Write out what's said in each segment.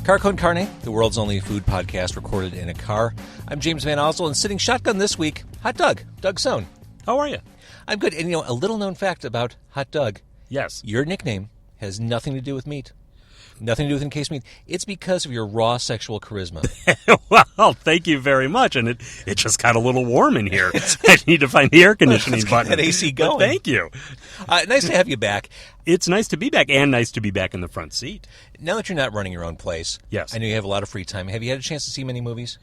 Car Con Carne, the world's only food podcast recorded in a car. I'm James Van Osel, and sitting shotgun this week, Hot Doug Sohn. How are you? I'm good. And a little known fact about Hot Doug. Yes. Your nickname has nothing to do with meat. Nothing to do with encased meat. It's because of your raw sexual charisma. Well, thank you very much. And it just got a little warm in here. I need to find the air conditioning button. That AC going. But thank you. Nice to have you back. It's nice to be back, and nice to be back in the front seat. Now that you're not running your own place, yes, I know you have a lot of free time. Have you had a chance to see many movies?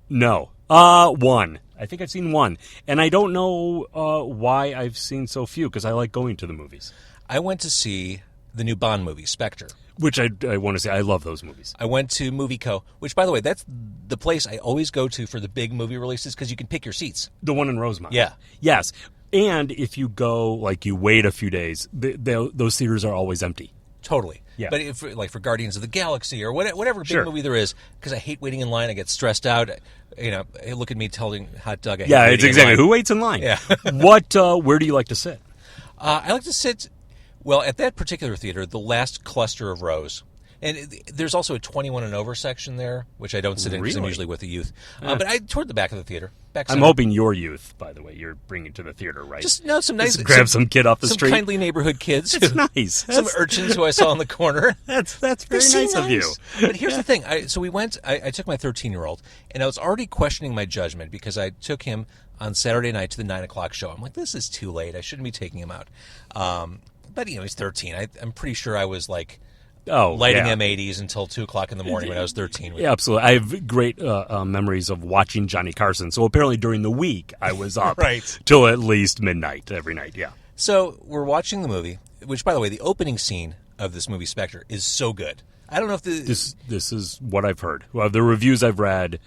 No. One. I think I've seen one. And I don't know why I've seen so few, because I like going to the movies. I went to see the new Bond movie, Spectre. Which I want to say, I love those movies. I went to Movie Co., which, by the way, that's the place I always go to for the big movie releases, because you can pick your seats. The one in Rosemont. Yeah. Yes. And if you go, you wait a few days, those theaters are always empty. Totally. Yeah. But for Guardians of the Galaxy or whatever big Sure. movie there is, because I hate waiting in line, I get stressed out. Look at me telling Hot Doug I hate Yeah, waiting it's exactly. in line. Who waits in line? Yeah. Where do you like to sit? I like to sit, at that particular theater, the last cluster of rows. And there's also a 21 and over section there, which I don't sit in because I'm usually with the youth. But toward the back of the theater. I'm hoping your youth, by the way, you're bringing to the theater, right? Just some nice. Just grab some kid off the street. Some kindly neighborhood kids. It's nice. Some urchins who I saw in the corner. That's very nice of you. But here's the thing. So we went. I took my 13-year-old, and I was already questioning my judgment because I took him on Saturday night to the 9 o'clock show. I'm like, this is too late. I shouldn't be taking him out. But he's 13. I'm pretty sure I was lighting M80s until 2 o'clock in the morning when I was 13. Yeah, absolutely. I have great memories of watching Johnny Carson. So apparently during the week, I was up till at least midnight every night. Yeah. So we're watching the movie, which, by the way, the opening scene of this movie, Spectre, is so good. I don't know if this is what I've heard. Well, the reviews I've read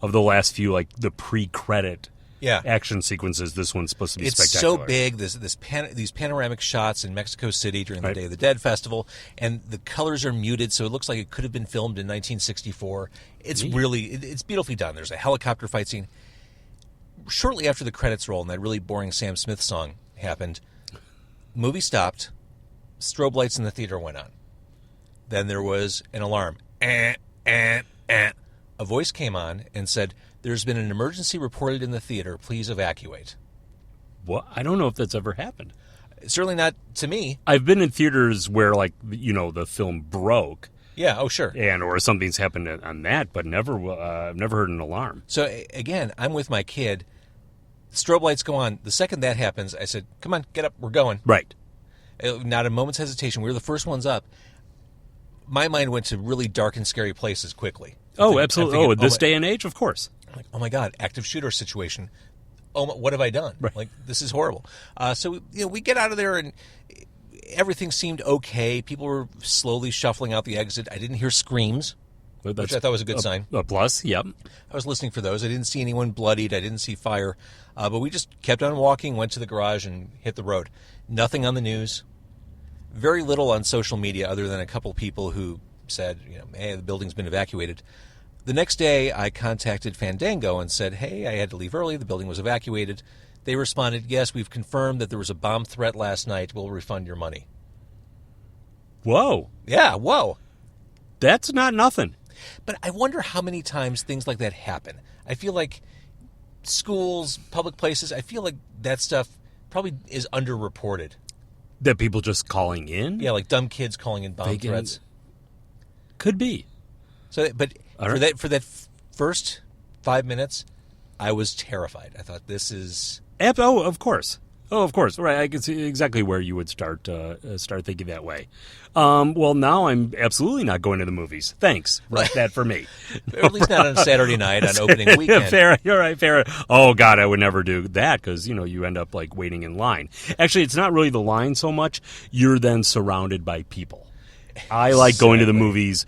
of the last few, the pre-credit action sequences, this one's supposed to be spectacular. It's so big. These panoramic shots in Mexico City during the Day of the Dead festival, and the colors are muted, so it looks like it could have been filmed in 1964. It's it's beautifully done. There's a helicopter fight scene. Shortly after the credits roll and that really boring Sam Smith song happened, movie stopped, strobe lights in the theater went on. Then there was an alarm. A voice came on and said, "There's been an emergency reported in the theater. Please evacuate." Well, I don't know if that's ever happened. Certainly not to me. I've been in theaters where, the film broke. Yeah, oh, sure. Or something's happened on that, but I've never heard an alarm. So, again, I'm with my kid. Strobe lights go on. The second that happens, I said, come on, get up, we're going. Right. Not a moment's hesitation. We were the first ones up. My mind went to really dark and scary places quickly. Absolutely. This day and age, of course. I'm like, oh my God, active shooter situation. Oh, what have I done? Right. This is horrible. So we get out of there and everything seemed okay. People were slowly shuffling out the exit. I didn't hear screams, which I thought was a good sign. A plus, yep. I was listening for those. I didn't see anyone bloodied. I didn't see fire. But we just kept on walking, went to the garage, and hit the road. Nothing on the news. Very little on social media other than a couple people who said, hey, the building's been evacuated. The next day, I contacted Fandango and said, hey, I had to leave early. The building was evacuated. They responded, yes, we've confirmed that there was a bomb threat last night. We'll refund your money. Whoa. Yeah, whoa. That's not nothing. But I wonder how many times things like that happen. I feel like schools, public places, I feel like that stuff probably is underreported. That people just calling in? Yeah, like dumb kids calling in bomb threats. Could be. So, but for that first 5 minutes, I was terrified. I thought, this is... of course. Right. I can see exactly where you would start thinking that way. Well, now I'm absolutely not going to the movies. Thanks. Right. That for me. Or at least not on a Saturday night on opening weekend. Fair. You're right. Fair. Oh, God, I would never do that because, you end up waiting in line. Actually, it's not really the line so much. You're then surrounded by people. I like going to the movies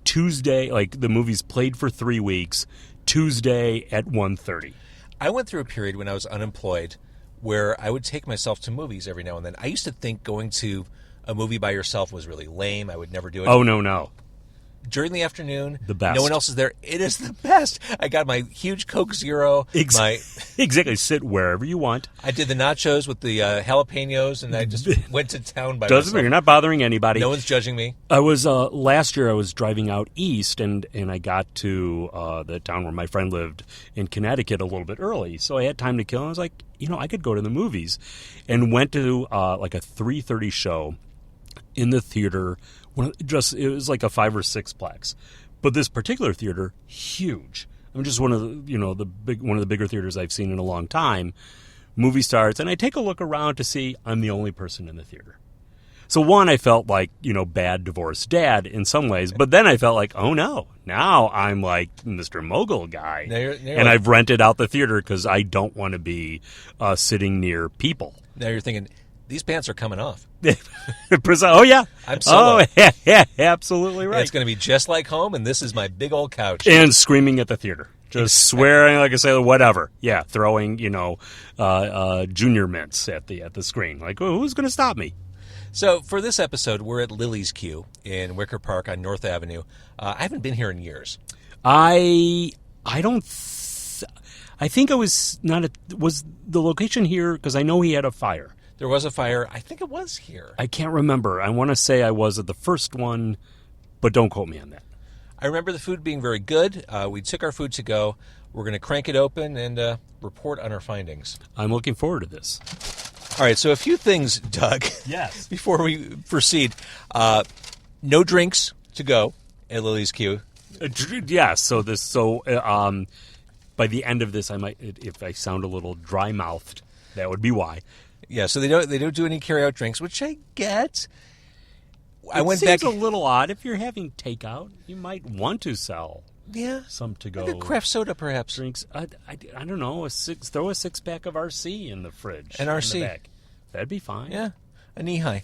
Tuesday, the movies played for 3 weeks, Tuesday at 1:30. I went through a period when I was unemployed where I would take myself to movies every now and then. I used to think going to a movie by yourself was really lame. I would never do it. Oh, no. during the afternoon. The best. No one else is there. It is the best. I got my huge Coke Zero. Exactly. Sit wherever you want. I did the nachos with the jalapenos, and I just went to town by Doesn't myself. matter. You're not bothering anybody. No one's judging me. I was last year. I was driving out east, and I got to the town where my friend lived in Connecticut a little bit early, so I had time to kill. And I was like, I could go to the movies, and went to like a 3:30 show in the theater. It was like a 5 or 6 plex, but this particular theater, huge. I mean, just one of the one of the bigger theaters I've seen in a long time. Movie starts, and I take a look around to see I'm the only person in the theater. So one, I felt like bad divorced dad in some ways, but then I felt like, oh no, now I'm like Mr. Mogul guy, and I've rented out the theater because I don't want to be sitting near people. Now you're thinking, these pants are coming off. Oh, yeah. I'm solo. Oh, yeah, absolutely right. And it's going to be just like home, and this is my big old couch. And screaming at the theater. Just swearing like a sailor, whatever. Yeah, throwing, junior mints at the screen. Like, who's going to stop me? So for this episode, we're at Lillie's Q in Wicker Park on North Avenue. I haven't been here in years. I think I was not. Was the location here? Because I know he had a fire. There was a fire. I think it was here. I can't remember. I want to say I was at the first one, but don't quote me on that. I remember the food being very good. We took our food to go. We're going to crank it open and report on our findings. I'm looking forward to this. All right, so a few things, Doug. Yes. Before we proceed. No drinks to go at Lillie's Q. Yeah, so by the end of this, I might, if I sound a little dry-mouthed, that would be why. Yeah, so they don't do any carry-out drinks, which I get. It seems a little odd. If you're having takeout, you might want to sell some to-go. Like a craft soda, perhaps. Drinks. I don't know. Throw a 6-pack of RC in the fridge. An RC. In the back. That'd be fine. Yeah, a knee-high.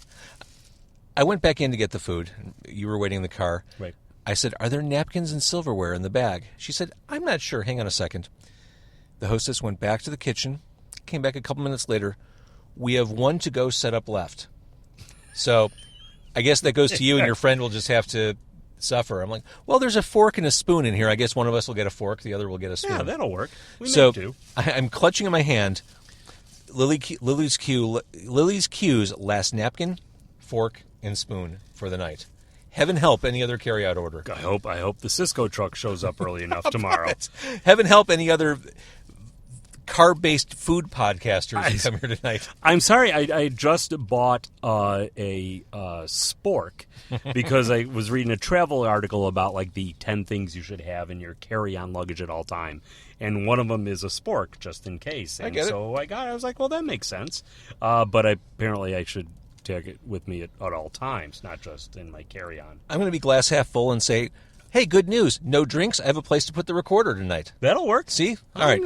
I went back in to get the food. You were waiting in the car. Right. I said, are there napkins and silverware in the bag? She said, I'm not sure. Hang on a second. The hostess went back to the kitchen, came back a couple minutes later. We have one to-go set up left. So I guess that goes to you, and your friend will just have to suffer. I'm like, well, there's a fork and a spoon in here. I guess one of us will get a fork, the other will get a spoon. Yeah, that'll work. So I'm clutching in my hand Lillie's Q's last napkin, fork, and spoon for the night. Heaven help any other carry-out order. I hope the Cisco truck shows up early enough tomorrow. Heaven help any other car-based food podcasters who come here tonight. I'm sorry, I just bought a spork because I was reading a travel article about like the 10 things you should have in your carry-on luggage at all time, and one of them is a spork just in case. And I get it. So I was like, well, that makes sense. But apparently I should take it with me at all times, not just in my carry-on. I'm going to be glass half full and say, hey, good news. No drinks. I have a place to put the recorder tonight. That'll work. See? All right.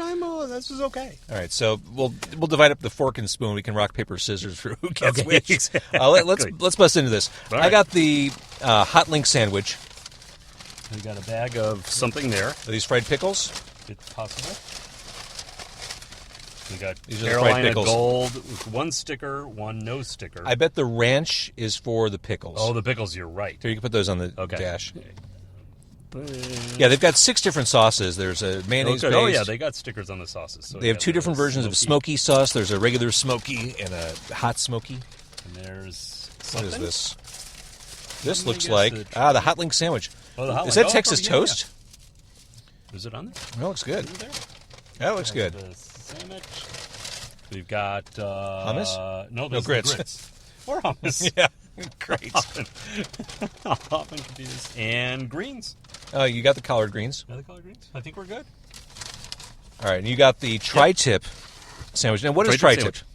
This is okay. All right. So we'll divide up the fork and spoon. We can rock, paper, scissors for who gets which. Exactly. Let's bust into this. All I right. got the hot link sandwich. We got a bag of something there. Are these fried pickles? It's possible. We got These are the Carolina fried pickles. Gold with one sticker, one no sticker. I bet the ranch is for the pickles. Oh, the pickles, you're right. Here, you can put those on the Okay. dash. Yeah, they've got 6 different sauces. There's a mayonnaise based. Oh, yeah, they got stickers on the sauces. So They have 2 different versions of smoky sauce. There's a regular smoky and a hot smoky. And there's What something. is this? This I looks guess like the- the hot link sandwich. Oh, the hot Is link. that Oh, Texas yeah, toast? yeah. Is it on there? That looks good. Is it there? That looks good. The sandwich. We've got Hummus? No, No, grits. Or hummus. Yeah, great. Often confused. And greens. You got the collard greens. Are the collard greens? I think we're good. All right, and you got the tri-tip sandwich. Now, what is tri-tip? Tri-tip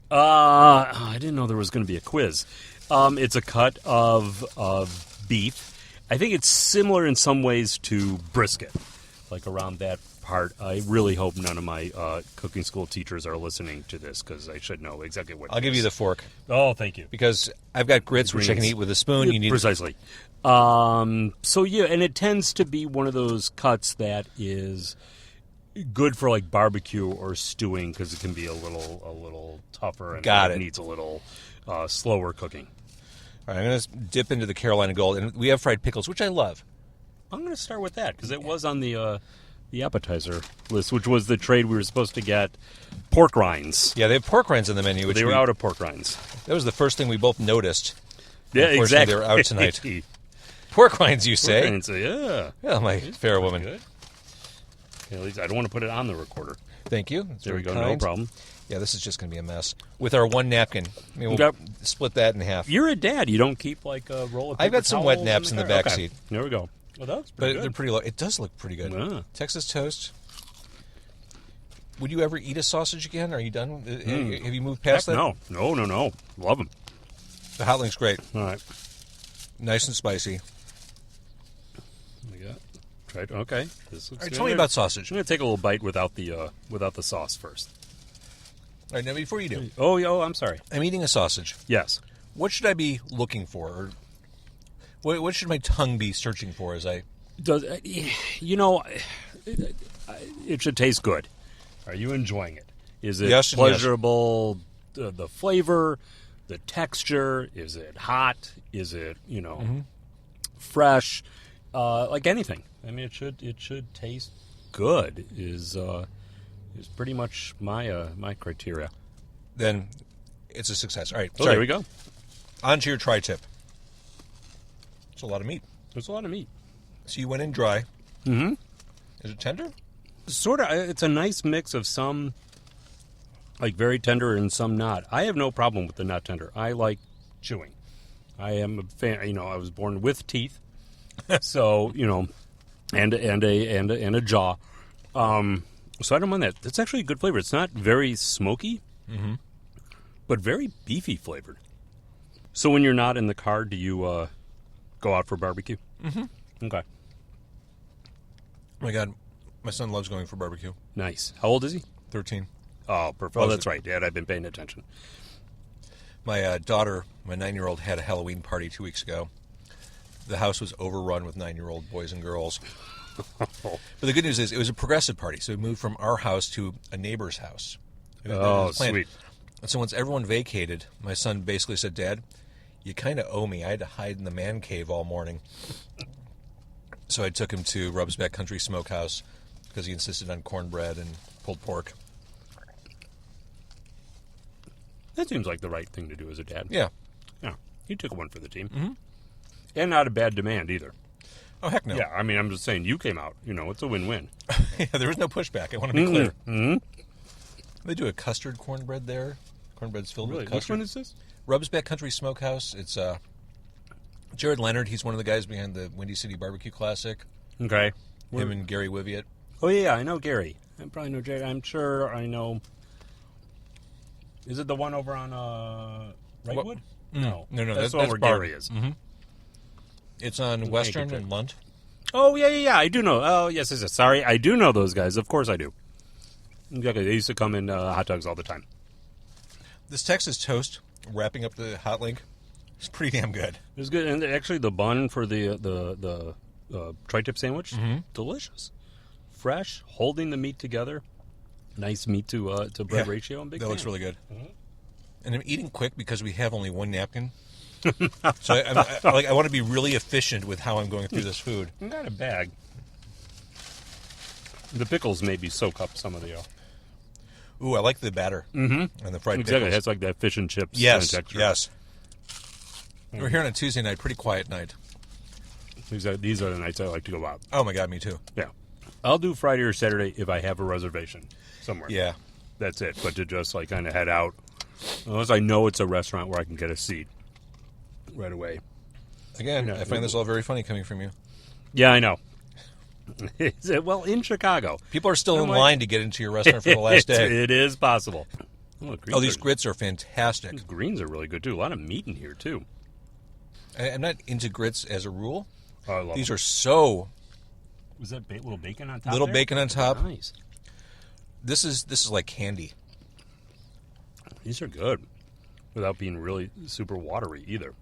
I didn't know there was going to be a quiz. It's a cut of beef. I think it's similar in some ways to brisket, like around that part. I really hope none of my cooking school teachers are listening to this because I should know exactly what. I'll give you the fork Oh, thank you. because I've got grits, which I can Greens. eat with a spoon. You need Precisely. So yeah, and it tends to be one of those cuts that is good for like barbecue or stewing because it can be a little tougher and Got it. needs a little slower cooking. All right, I'm going to dip into the Carolina Gold, and we have fried pickles, which I love. I'm going to start with that because it was on the appetizer list, which was the trade we were supposed to get. Pork rinds. Yeah, they have pork rinds on the menu. Which They were out of pork rinds. That was the first thing we both noticed. Yeah, exactly. They were out tonight. Pork rinds, you say? Pork rinds, yeah. Yeah, my fair woman. Good. Yeah, at least I don't want to put it on the recorder. Thank you. That's There we go. kind. No problem. Yeah, this is just going to be a mess. With our one napkin. I mean, we'll split that in half. You're a dad. You don't keep like a roll of paper I've got some wet towels naps in the car? back Okay. seat. There we go. Well, that's But pretty good. they're pretty low. It does look pretty good. Yeah. Texas toast. Would you ever eat a sausage again? Are you done? Have you moved past that? No. Love them. The hot link's great. All right. Nice and spicy. We got tried. Okay. This looks All right, good. tell me about sausage. I'm going to take a little bite without the sauce first. All right, now before you do, I'm sorry. I'm eating a sausage. Yes. What should I be looking for? Or what should my tongue be searching for as I... Does it should taste good. Are you enjoying it? Is it Yes and pleasurable? The flavor, the texture. Is it hot? Is it fresh? Like anything. I mean, it should taste good. Is pretty much my criteria. Then it's a success. All right, Oh, there we go. On to your tri-tip. It's a lot of meat. There's a lot of meat. So you went in dry. Mm-hmm. Is it tender? Sort of. It's a nice mix of some, like, very tender and some not. I have no problem with the not tender. I like chewing. I am a fan. I was born with teeth, so and a jaw. So I don't mind that. It's actually a good flavor. It's not very smoky, but very beefy flavored. So when you're not in the car, do you go out for barbecue? Mm-hmm. Okay. Oh my God, my son loves going for barbecue. Nice. How old is he? 13. Oh, perfect. Oh, that's right, Dad. I've been paying attention. My daughter, my 9-year-old, had a Halloween party 2 weeks ago. The house was overrun with 9-year-old boys and girls. But the good news is it was a progressive party, so we moved from our house to a neighbor's house. Oh, sweet. And so once everyone vacated, my son basically said, Dad, you kind of owe me. I had to hide in the man cave all morning. So I took him to Rosemont Country Smokehouse because he insisted on cornbread and pulled pork. That seems like the right thing to do as a dad. Yeah. Yeah. You took one for the team. Mm-hmm. And not a bad demand either. Oh, heck no. Yeah, I mean, I'm just saying, you came out. It's a win-win. Yeah, there was no pushback. I want to be clear. Mm-hmm. They do a custard cornbread there. Cornbread's filled Really? with custard. Which one is this? Rubsback Country Smokehouse. It's Jared Leonard. He's one of the guys behind the Windy City Barbecue Classic. Okay. Him and Gary Wiviett. Oh, yeah, I know Gary. I probably know Jared. I'm sure I know. Is it the one over on Wrightwood? No. No, That's the one where Bar. Gary is. Mm-hmm. It's on Western and Lunt. Oh, yeah. I do know. Oh, yes. Sorry. I do know those guys. Of course I do. Exactly. They used to come in hot dogs all the time. This Texas toast, wrapping up the hot link, is pretty damn good. It was good. And actually, the bun for the tri-tip sandwich, delicious. Fresh, holding the meat together. Nice meat to bread ratio. I'm big fan. That looks really good. Mm-hmm. And I'm eating quick because we have only one napkin. So I want to be really efficient with how I'm going through this food. I got a bag. The pickles maybe soak up some of the... Ooh, I like the batter and the fried Exactly. pickles. It has like that fish and chips Yes, kind of texture. yes. We're here on a Tuesday night, pretty quiet night. These are the nights I like to go out. Oh, my God, me too. Yeah. I'll do Friday or Saturday if I have a reservation somewhere. Yeah. That's it. But to just like kind of head out, unless I know it's a restaurant where I can get a seat right away. Again, I find this all very funny coming from you. Yeah, I know. Well, in Chicago. People are still in line to get into your restaurant for the last day. It is possible. Oh, these grits are fantastic. These greens are really good, too. A lot of meat in here, too. I'm not into grits as a rule. Oh, I love These them. are so... Was that little bacon on top Little there? bacon on top. Nice. This is like candy. These are good. Without being really super watery, either.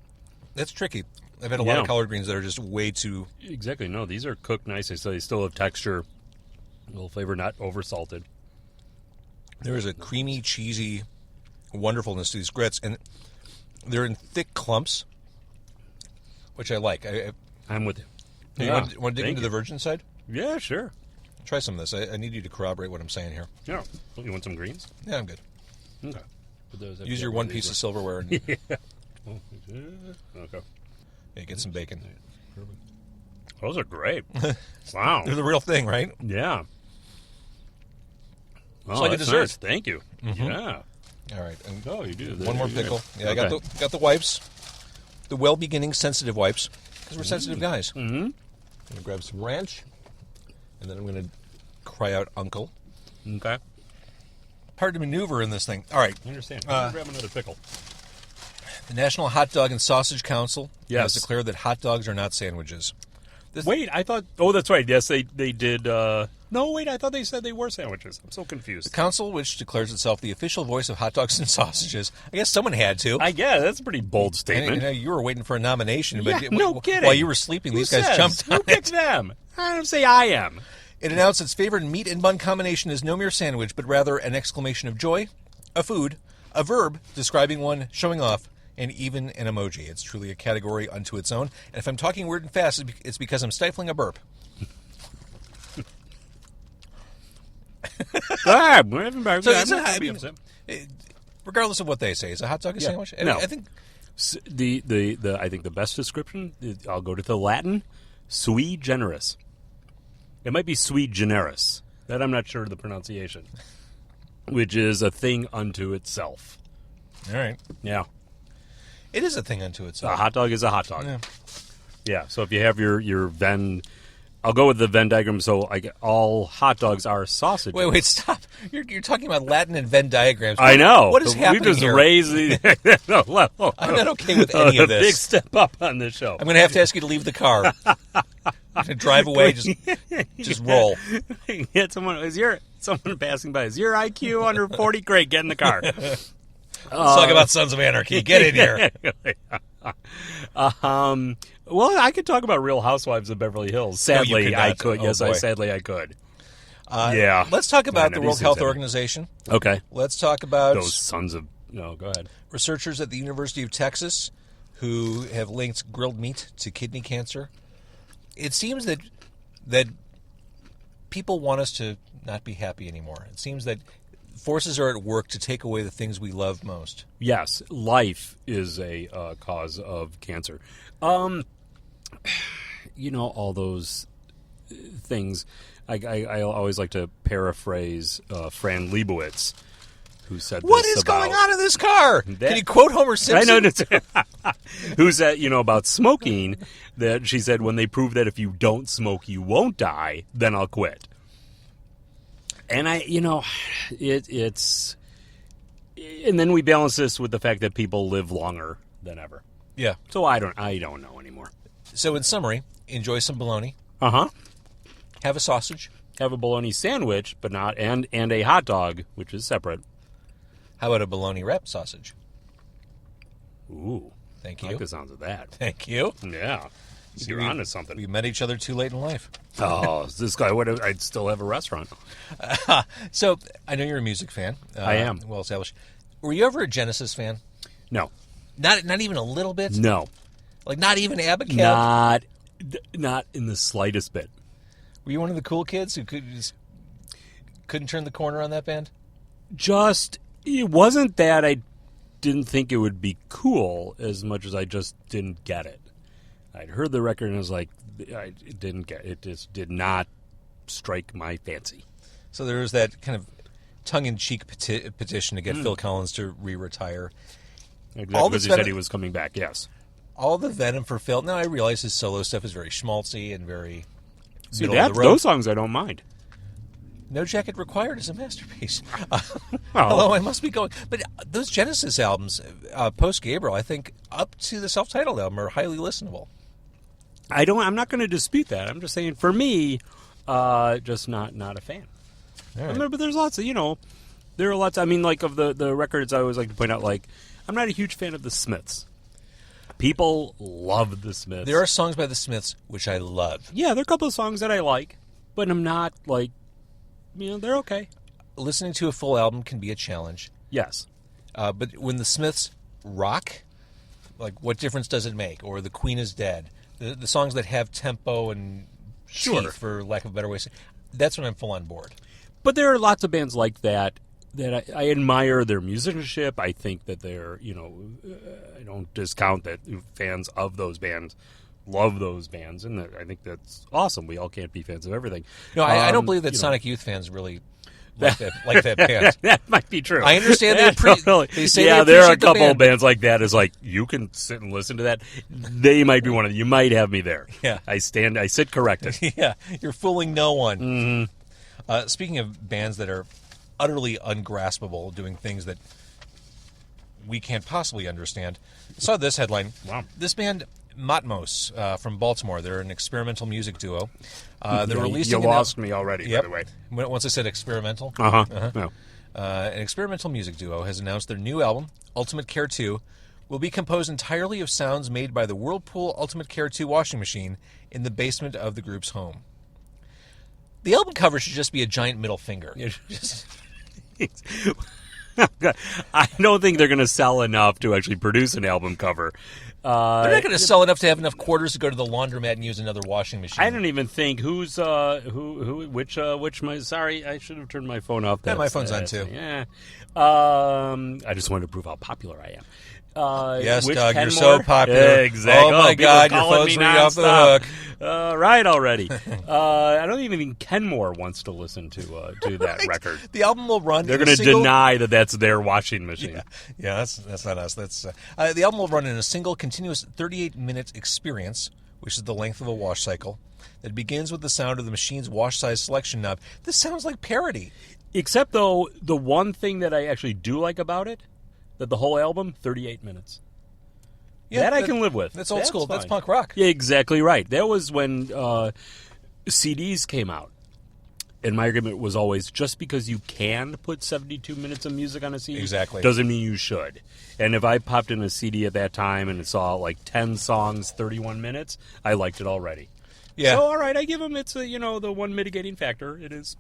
That's tricky. I've had a lot of collard greens that are just way too... Exactly. No, these are cooked nicely, so they still have texture, a little flavor, not over-salted. There is a creamy, cheesy wonderfulness to these grits, and they're in thick clumps, which I like. I'm with you. Hey, Yeah. you want to dig into the virgin side? Yeah, sure. Try some of this. I need you to corroborate what I'm saying here. Yeah. You want some greens? Yeah, I'm good. Okay. Put those up Use here. your one piece of silverware and Yeah. Okay. get some bacon. Those are great. Wow. They're the real thing, right? Yeah. It's like a dessert. Nice. Thank you. Yeah. All right. And Oh, you do. one more pickle. Yeah, Okay. I got the wipes. The well-beginning sensitive wipes. Because we're sensitive guys. Mm-hmm. I'm going to grab some ranch. And then I'm going to cry out uncle. Okay. Hard to maneuver in this thing. All right. I understand. I'm gonna grab another pickle. The National Hot Dog and Sausage Council Yes. has declared that hot dogs are not sandwiches. Wait, I thought... Oh, that's right. Yes, they did... No, wait, I thought they said they were sandwiches. I'm so confused. The council, which declares itself the official voice of hot dogs and sausages, I guess someone had to. I guess. That's a pretty bold statement. I know you were waiting for a nomination, but Yeah, no kidding. while you were sleeping, these guys says? jumped on Who picked them? I don't say I am. It announced its favorite meat and bun combination is no mere sandwich, but rather an exclamation of joy, a food, a verb describing one, showing off, and even an emoji. It's truly a category unto its own. And if I'm talking weird and fast, it's because I'm stifling a burp. Regardless of what they say, is a hot dog a sandwich? No. I think I think the best description, I'll go to the Latin, sui generis. It might be sui generis. That I'm not sure of the pronunciation. Which is a thing unto itself. all right. Yeah. It is a thing unto itself. A hot dog is a hot dog. Yeah. Yeah, so if you have your Venn... I'll go with the Venn diagram, so all hot dogs are sausage. Wait, stop. You're talking about Latin and Venn diagrams. I know. What is happening We just here? raised the level. I'm not okay with any of A big this. step up on this show. I'm going to have to ask you to leave the car. I'm going to drive away, just roll. Get someone passing by? Is your IQ under 40? Great, get in the car. Let's talk about Sons of Anarchy. Get in here. Well, I could talk about Real Housewives of Beverly Hills. Sadly, could I not. could. Oh, Yes, boy. sadly I could. Yeah. Let's talk about No, the World these Health things happen. Organization. Okay. Let's talk about Those sons of... No, go ahead. researchers at the University of Texas who have linked grilled meat to kidney cancer. It seems that people want us to not be happy anymore. It seems that forces are at work to take away the things we love most. Yes, life is a cause of cancer. All those things. I always like to paraphrase Fran Lebowitz, who said What this is about, going on in this car? Can you quote Homer Simpson? I know. Who said, about smoking, that she said, when they prove that if you don't smoke, you won't die, then I'll quit. And it's... And then we balance this with the fact that people live longer than ever. Yeah. So I don't know anymore. So in summary, enjoy some bologna. Uh-huh. Have a sausage. Have a bologna sandwich, but not... And a hot dog, which is separate. How about a bologna wrap sausage? Ooh. Thank I you. like the sounds of that. Thank you. Yeah. You're onto something. We met each other too late in life. Oh, this guy I'd still have a restaurant. So I know you're a music fan. I am. Well established. Were you ever a Genesis fan? No. Not even a little bit? No. Like not even Abigail? Not in the slightest bit. Were you one of the cool kids who couldn't turn the corner on that band? It wasn't that I didn't think it would be cool as much as I just didn't get it. I'd heard the record and I was like, I didn't get it. It just did not strike my fancy. So there was that kind of tongue-in-cheek petition to get Phil Collins to re-retire. Exactly, because he said he was coming back, yes. All the venom for Phil. Now I realize his solo stuff is very schmaltzy and very See, middle of the road. those songs I don't mind. No Jacket Required is a masterpiece. Although I must be going. But those Genesis albums, post-Gabriel, I think up to the self-titled album are highly listenable. I'm not going to dispute that. I'm just saying, for me, just not a fan. All right. Remember, there's lots of, there are lots, of the records I always like to point out, I'm not a huge fan of the Smiths. People love the Smiths. There are songs by the Smiths which I love. Yeah, there are a couple of songs that I like, but I'm not, they're okay. Listening to a full album can be a challenge. Yes. But when the Smiths rock, what difference does it make? Or The Queen is Dead. the songs that have tempo and Sure. teeth, for lack of a better way to say, that's when I'm full on board. But there are lots of bands like that I admire their musicianship. I think that they're, I don't discount that fans of those bands love those bands, and I think that's awesome. We all can't be fans of everything. No, I don't believe that Sonic Youth fans really like that band. That might be true. I understand they say yeah, they there are a appreciate the couple band. of bands like that. Is like you can sit and listen to that. They might be one of them. You might have me there. Yeah. I sit corrected. Yeah, you're fooling no one. Mm-hmm. Speaking of bands that are utterly ungraspable, doing things that we can't possibly understand, I saw this headline. Wow. This band, Matmos, from Baltimore, they're an experimental music duo. They're releasing. You lost me already, Yep. by the way. Once I said experimental. No. An experimental music duo has announced their new album, Ultimate Care 2, will be composed entirely of sounds made by the Whirlpool Ultimate Care 2 washing machine in the basement of the group's home. The album cover should just be a giant middle finger. I don't think they're going to sell enough to actually produce an album cover. They're not going to sell enough to have enough quarters to go to the laundromat and use another washing machine. I don't even think which. Sorry, I should have turned my phone off. My phone's on too. Yeah. I just wanted to prove how popular I am. Yes, which Doug, you're Kenmore? so popular. Exactly. Oh, my people God, your calling phone's me ringing off the nonstop. hook. Right already. I don't even think Kenmore wants to listen to that record. The album will run. They're going to deny that that's their washing machine. Yeah, that's not us. That's the album will run in a single continuous 38-minute experience, which is the length of a wash cycle, that begins with the sound of the machine's wash size selection knob. This sounds like parody. Except, though, the one thing that I actually do like about it, that the whole album, 38 minutes. Yeah, that I can live with. That's old school. Fine. That's punk rock. Yeah, exactly right. That was when CDs came out. And my argument was always, just because you can put 72 minutes of music on a CD Exactly. doesn't mean you should. And if I popped in a CD at that time and it saw like 10 songs, 31 minutes, I liked it already. Yeah. So, all right, I give them, it's the one mitigating factor. It is,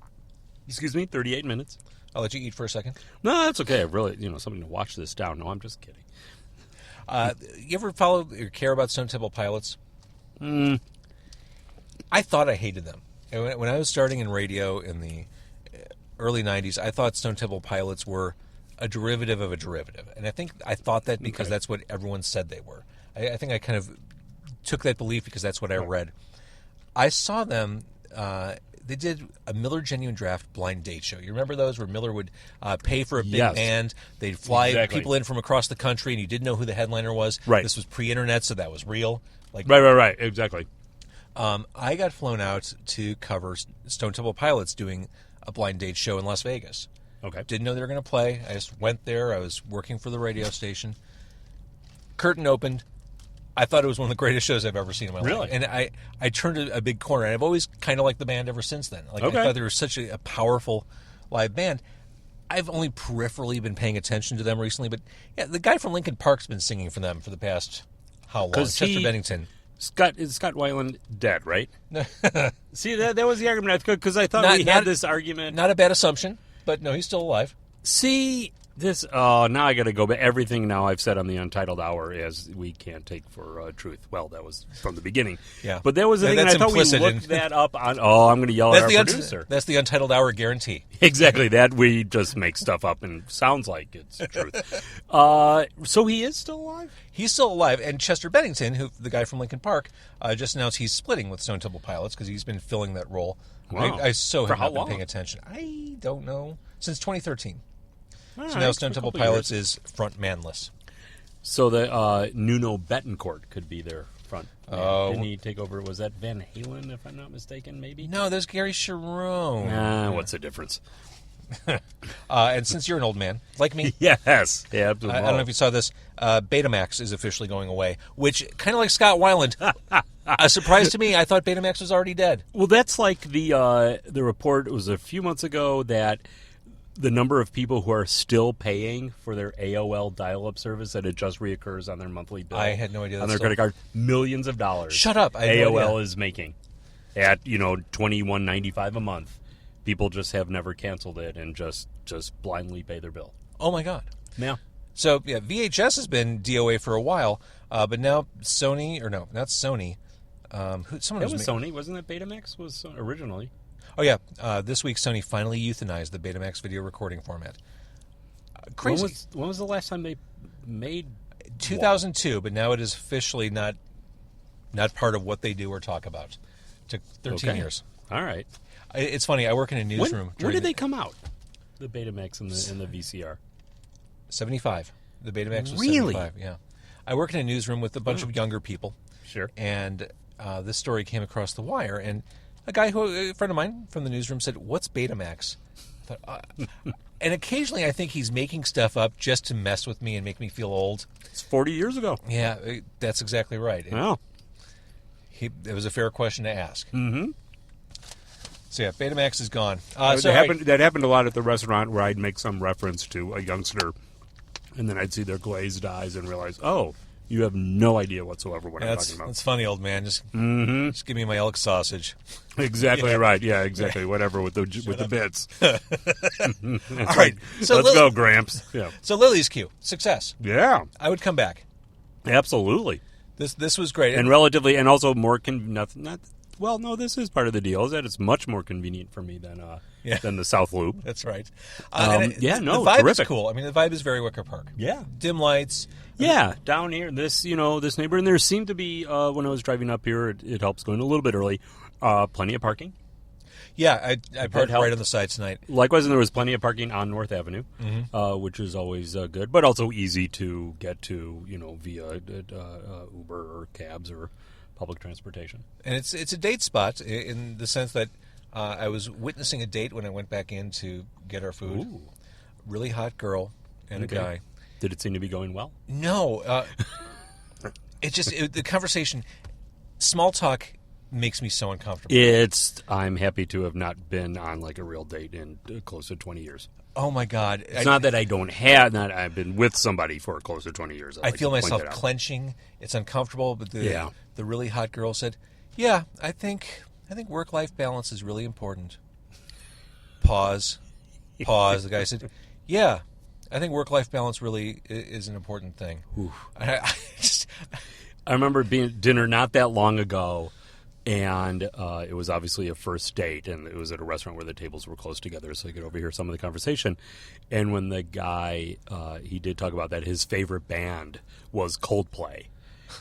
38 minutes. I'll let you eat for a second. No, that's okay. I really, something to watch this down. No, I'm just kidding. You ever follow or care about Stone Temple Pilots? I thought I hated them. And when I was starting in radio in the early 90s, I thought Stone Temple Pilots were a derivative of a derivative. And I thought that because that's what everyone said they were. I think I kind of took that belief because that's what I read. I saw them... they did a Miller Genuine Draft blind date show. You remember those where Miller would pay for a big band? They'd fly people in from across the country, and you didn't know who the headliner was. Right. This was pre-internet, so that was real. Right. Exactly. I got flown out to cover Stone Temple Pilots doing a blind date show in Las Vegas. Okay. Didn't know they were going to play. I just went there. I was working for the radio station. Curtain opened. I thought it was one of the greatest shows I've ever seen in my life. And I turned a big corner, and I've always kind of liked the band ever since then. I thought they were such a powerful live band. I've only peripherally been paying attention to them recently, but yeah, the guy from Linkin Park's been singing for them for the past, how long? Chester Bennington. Scott Weiland dead, right? See, that was the argument, because I thought we had this argument. Not a bad assumption, but no, he's still alive. See... now I got to go back. Everything now I've said on the Untitled Hour is we can't take for truth. Well, that was from the beginning. Yeah. But that was the thing, and I thought we looked that up on... Oh, I'm going to yell at our producer. That's the Untitled Hour guarantee. Exactly. That we just make stuff up and sounds like it's truth. So he is still alive? He's still alive. And Chester Bennington, the guy from Linkin Park, just announced he's splitting with Stone Temple Pilots because he's been filling that role. Wow. I have not been long? paying attention. I don't know. Since 2013. So now Stone Temple Pilots is frontmanless. So the Nuno Betancourt could be their front man. Oh. Didn't he take over? Was that Van Halen, if I'm not mistaken, maybe? No, there's Gary Sharon. What's the difference? And since you're an old man, like me... Yes. Yeah, absolutely. I don't know if you saw this. Betamax is officially going away, which, kind of like Scott Weiland, a surprise to me. I thought Betamax was already dead. Well, that's like the report. It was a few months ago that the number of people who are still paying for their AOL dial-up service, that it just reoccurs on their monthly bill. I had no idea. On their credit card, millions of dollars. Shut up! I had no AOL idea. is making at $21.95 a month. People just have never canceled it and just blindly pay their bill. Oh my God! Yeah. So VHS has been DOA for a while, but now not Sony. Someone It was Sony, wasn't it? Betamax was originally. Oh yeah, this week Sony finally euthanized the Betamax video recording format. Crazy. When was the last time they made 2002, but now it is officially not part of what they do or talk about. It took 13 years. All right. It's funny. I work in a newsroom. When did they come out? The Betamax and the VCR. 75. The Betamax was Really? 75. Yeah. I work in a newsroom with a bunch of younger people. Sure. And this story came across the wire, and a friend of mine from the newsroom said, "What's Betamax?" I thought, and occasionally I think he's making stuff up just to mess with me and make me feel old. It's 40 years ago. Yeah, that's exactly right. Wow. It was a fair question to ask. Mm-hmm. So yeah, Betamax is gone. That happened a lot at the restaurant where I'd make some reference to a youngster, and then I'd see their glazed eyes and realize, oh, you have no idea whatsoever what I'm talking about. That's funny, old man. Just give me my elk sausage. Exactly right. Yeah, exactly. Whatever with the bits. All right. So Let's go, Gramps. Yeah. So Lily's Q, success. Yeah. I would come back. Absolutely. This was great. And relatively, and also more well, no, this is part of the deal, is that it's much more convenient for me than the South Loop. That's right. The vibe terrific. Is cool. I mean, the vibe is very Wicker Park. Yeah. Dim lights. Yeah, down here, this neighborhood, and there seemed to be, when I was driving up here, it helps going a little bit early, plenty of parking. Yeah, I parked right on the side tonight. Likewise, and there was plenty of parking on North Avenue, which is always good, but also easy to get to, via Uber or cabs or public transportation. And it's a date spot in the sense that I was witnessing a date when I went back in to get our food. Ooh. Really hot girl and a guy. Did it seem to be going well? No. The conversation, small talk makes me so uncomfortable. I'm happy to have not been on like a real date in close to 20 years. Oh my God! It's not that I don't have. Not I've been with somebody for close to 20 years. I feel myself clenching. It's uncomfortable. But the really hot girl said, "Yeah, I think work-life balance is really important." Pause. The guy said, "Yeah, I think work-life balance really is an important thing." I remember being at dinner not that long ago. And it was obviously a first date, and it was at a restaurant where the tables were close together, so I could overhear some of the conversation. And when the guy, he did talk about that his favorite band was Coldplay.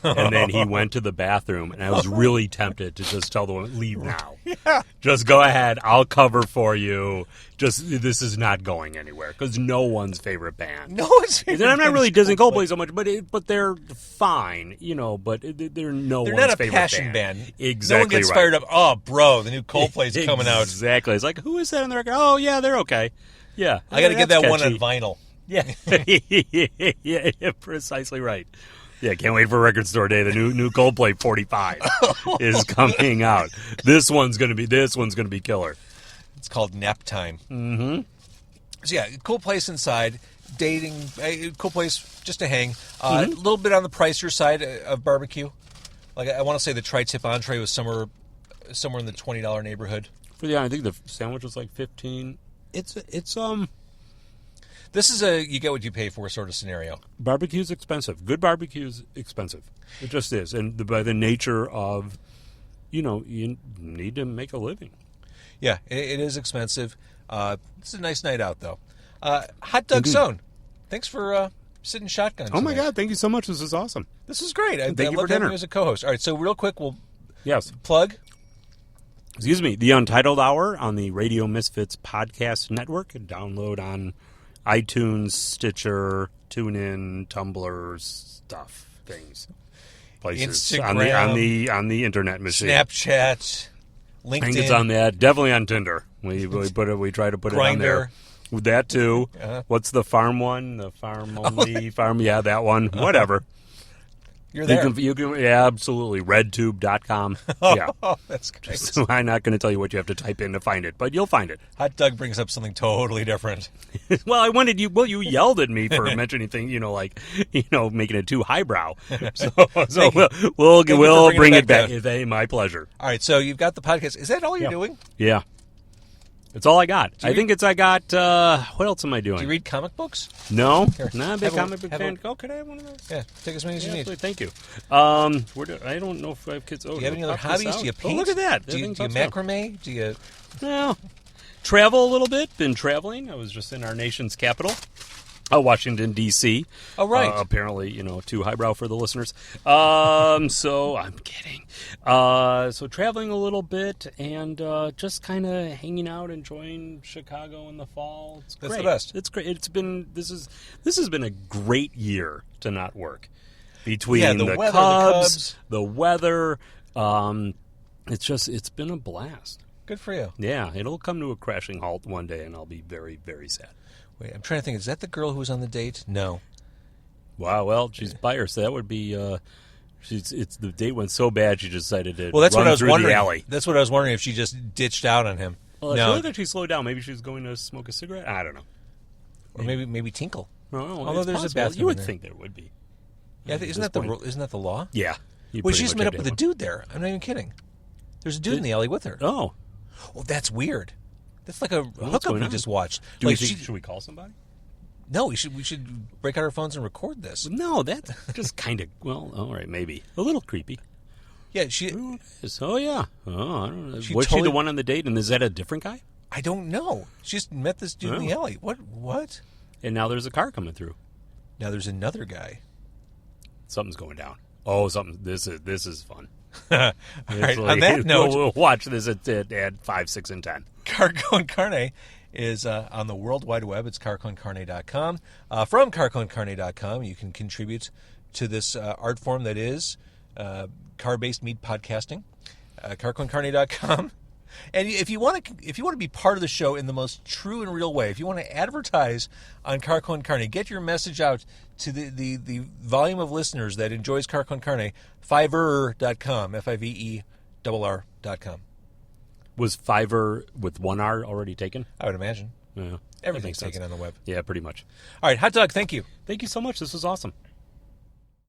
And then he went to the bathroom, and I was really tempted to just tell the woman, leave now. Yeah. Just go ahead. I'll cover for you. This is not going anywhere, because no one's favorite band. No one's favorite band. And I'm not really dissing Coldplay so much, but they're fine, but they're They're not a favorite passion band. Exactly. No one gets fired up. Oh, bro, the new Coldplay's coming out. Exactly. It's like, who is that on the record? Oh, yeah, they're okay. Yeah. I got to get that catchy. one on vinyl. Yeah. yeah, precisely right. Yeah, can't wait for Record Store Day. The new Coldplay 45 is coming out. This one's gonna be killer. It's called Nap Time. Mm-hmm. So yeah, cool place inside. Dating, cool place just to hang. A little bit on the pricier side of barbecue. Like I want to say the tri-tip entree was somewhere in the $20 neighborhood. I think the sandwich was like $15. It's This is a you get what you pay for sort of scenario. Barbecue's expensive. Good barbecue's expensive. It just is. And by the nature of, you need to make a living. Yeah, it is expensive. It's a nice night out, though. Hot Dog Sohn, thanks for sitting shotgun tonight. Oh, my God. Thank you so much. This is awesome. This is great. I thank you love for dinner. having you as a co-host. All right, so real quick, we'll plug. Excuse me. The Untitled Hour on the Radio Misfits Podcast Network. Download on iTunes, Stitcher, TuneIn, Tumblr, things, places Instagram, on the internet machine, Snapchat, LinkedIn. I think it's on that. Definitely on Tinder. We try to put it on there. With that too. What's the farm one? The farm only farm? Yeah, that one. Whatever. You're there. You can absolutely. RedTube.com. Yeah. That's great. So I'm not going to tell you what you have to type in to find it, but you'll find it. Hot Doug brings up something totally different. Well, I wanted you. Well, you yelled at me for mentioning things, making it too highbrow. So we'll bring it back. My pleasure. All right. So you've got the podcast. Is that all you're doing? Yeah. That's all I got. I got, what else am I doing? Do you read comic books? No. Here, Not a big comic book fan. Oh, could I have one of those? Yeah, take as many as you need. Thank you. I don't know if I have kids. Oh, do you have any other hobbies? Do you paint? Oh, look at that. Do you macrame? Do you... No. Travel a little bit. Been traveling. I was just in our nation's capital. Washington, D.C. Oh, right. Apparently, too highbrow for the listeners. So, I'm kidding. So, traveling a little bit and just kind of hanging out, enjoying Chicago in the fall. It's great. That's the best. It's great. This has been a great year to not work. Between the weather, Cubs, the weather, it's been a blast. Good for you. Yeah, it'll come to a crashing halt one day, and I'll be very, very sad. Wait, I'm trying to think. Is that the girl who was on the date? No. Wow. Well, she's by her, so that would be. The date went so bad she decided to. Well, that's run what I was through wondering. The alley. That's what I was wondering if she just ditched out on him. Well, no. I feel like she slowed down. Maybe she was going to smoke a cigarette. I don't know. Or maybe tinkle. No, although there's possible. a bathroom. You would think there would be. Yeah, isn't that the law? Yeah. Well, she just met up with a dude there. I'm not even kidding. There's a dude in the alley with her. Oh. Well, that's weird. That's like a hookup we just watched. Should we call somebody? No, we should break out our phones and record this. No, that's just kind of, well, all right, maybe. A little creepy. Yeah, Oh, yeah. Oh, I don't know. Was totally, she the one on the date, and is that a different guy? I don't know. She just met this dude in the alley. What? And now there's a car coming through. Now there's another guy. Something's going down. Oh, something. This is fun. All right, on that note, we'll watch this at 5, 6, and 10. Car Con Carne is on the World Wide Web. It's carconcarne.com. From carconcarne.com, you can contribute to this art form that is car-based meat podcasting. Carconcarne.com. And if you want to be part of the show in the most true and real way, if you want to advertise on Car Con Carne, get your message out to the volume of listeners that enjoys Car Con Carne, Fiverr.com, Fiverr.com. Was Fiverr with one R already taken? I would imagine. Yeah, everything's taken on the web. Yeah, pretty much. All right, Hot Dog, thank you. Thank you so much. This was awesome.